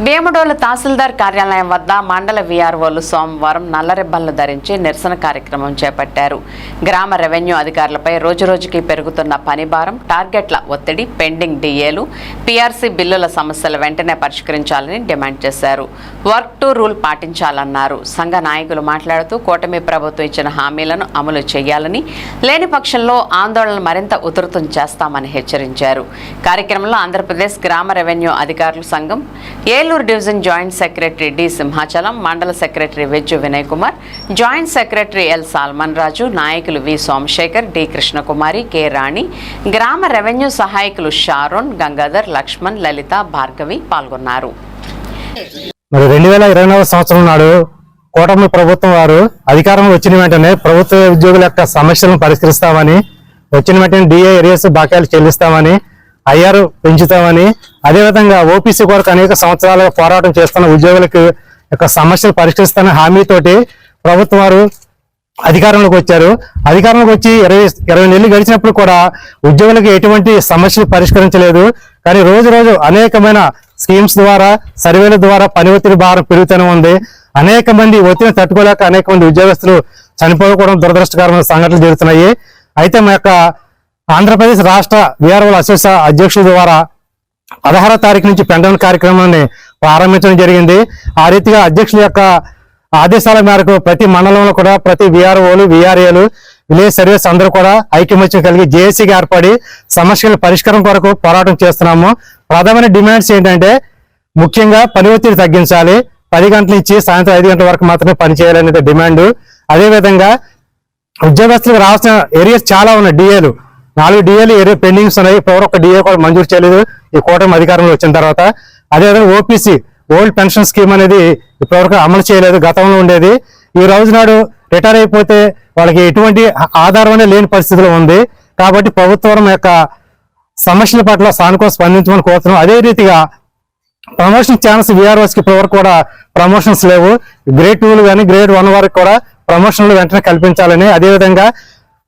వేముడోలు తహసీల్దార్ కార్యాలయం వద్ద మండల వీఆర్ఓలు సోమవారం నల్లరిబ్బన్లు ధరించి నిరసన కార్యక్రమం చేపట్టారు. గ్రామ రెవెన్యూ అధికారులపై రోజురోజుకి పెరుగుతున్న పనిభారం, టార్గెట్ల ఒత్తిడి, పెండింగ్ డిఏలు, పీఆర్సీ బిల్లుల సమస్యలు వెంటనే పరిష్కరించాలని డిమాండ్ చేశారు. వర్క్ టు రూల్ పాటించాలన్నారు. సంఘ నాయకులు మాట్లాడుతూ కూటమి ప్రభుత్వం ఇచ్చిన హామీలను అమలు చేయాలని, లేని పక్షంలో ఆందోళనలు మరింత ఉధృతం చేస్తామని హెచ్చరించారు. కార్యక్రమంలో ఆంధ్రప్రదేశ్ గ్రామ రెవెన్యూ అధికారుల సంఘం Eluru division joint secretary D Simhachalam, మండల secretary Vejju Vinay Kumar, joint secretary L Salmon Raju, నాయకులు V Somasekhar, D Krishnakumari, K Rani, గ్రామ రెవెన్యూ సహాయకులు షారోన్, గంగాధర్, లక్ష్మణ్, లలిత, భార్గవి పాల్గొన్నారు. 2024 సంవత్సరం నాడు కూటమి ప్రభుత్వం వారు అధికారం వచ్చిన వెంటనే ప్రభుత్వ ఉద్యోగుల యొక్క సమస్యలను పరిష్కరిస్తామని, వచ్చిన వెంటనే డిఏ ఏరియాస్ బాకాయలు చెల్లిస్తామని, ఐఆర్ పెంచుతామని, అదేవిధంగా ఓపీసీ కొరకు అనేక సంవత్సరాలుగా పోరాటం చేస్తున్న ఉద్యోగులకు యొక్క సమస్యలు పరిష్కరిస్తామని హామీతోటి ప్రభుత్వం వారు అధికారంలోకి వచ్చారు. అధికారంలోకి వచ్చి 20 నెలలు గడిచినప్పుడు కూడా ఉద్యోగులకు ఎటువంటి సమస్యలు పరిష్కరించలేదు. కానీ రోజు రోజు అనేకమైన స్కీమ్స్ ద్వారా, సర్వేల ద్వారా పని ఒత్తిడి భారం పెరుగుతూనే ఉంది. అనేక మంది ఒత్తిడిని తట్టుకోలేక అనేక మంది ఉద్యోగస్తులు చనిపోవడం దురదృష్టకరమైన సంఘటనలు జరుగుతున్నాయి. అయితే మా యొక్క ఆంధ్రప్రదేశ్ రాష్ట్ర వీఆర్ఓల అసోసియేషన్ అధ్యక్షుల ద్వారా 16వ తారీఖు నుంచి పెండౌన్ కార్యక్రమాన్ని ప్రారంభించడం జరిగింది. ఆ రీతిగా అధ్యక్షుల యొక్క ఆదేశాల మేరకు ప్రతి మండలంలో కూడా ప్రతి వీఆర్ఓలు, వీఆర్ఏలు, విలేజ్ సర్వీస్ అందరూ కూడా ఐక్యమత్యం కలిగి జేఏసీగా ఏర్పడి సమస్యల పరిష్కారం కొరకు పోరాటం చేస్తున్నాము. ప్రధానమైన డిమాండ్స్ ఏంటంటే, ముఖ్యంగా పని ఒత్తిడి తగ్గించాలి, 10 గంటల నుంచి సాయంత్రం 5 గంటల వరకు మాత్రమే పనిచేయాలనేది డిమాండ్. అదేవిధంగా ఉద్యోగస్తులకు రావాల్సిన ఏరియాస్ చాలా ఉన్నాయి. డిఏలు 4 డిఏలు ఏరియా పెండింగ్స్ ఉన్నాయి. ఇప్పుడు ఒక డిఏ కూడా మంజూరు చేయలేదు ఈ కూటమి అధికారంలో వచ్చిన తర్వాత. అదేవిధంగా ఓపీసీ ఓల్డ్ పెన్షన్ స్కీమ్ అనేది ఇప్పటివరకు అమలు చేయలేదు, గతంలో ఉండేది. ఈ రోజు నాడు రిటైర్ అయిపోతే వాళ్ళకి ఎటువంటి ఆధారం లేని పరిస్థితిలో ఉంది. కాబట్టి ప్రభుత్వం యొక్క సమస్యల పట్ల సానుకూల స్పందించమని కోరుతున్నాం. అదే రీతిగా ప్రమోషన్ ఛాన్స్ వీఆర్ఓస్కి ఇప్పటివరకు కూడా ప్రమోషన్స్ లేవు. గ్రేడ్ 2 కానీ గ్రేడ్ 1 వరకు కూడా ప్రమోషన్లు వెంటనే కల్పించాలని, అదేవిధంగా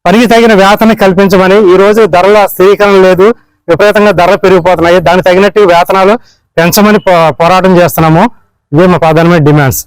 పనికి తగిన వేతనం కల్పించమని. ఈ రోజు ధరల స్థిరీకరణ లేదు, విపరీతంగా ధరలు పెరిగిపోతున్నాయి. దానికి తగినట్టు వేతనాలు పెంచమని పోరాటం చేస్తున్నాము. ఇవే మా ప్రధానమైన డిమాండ్స్.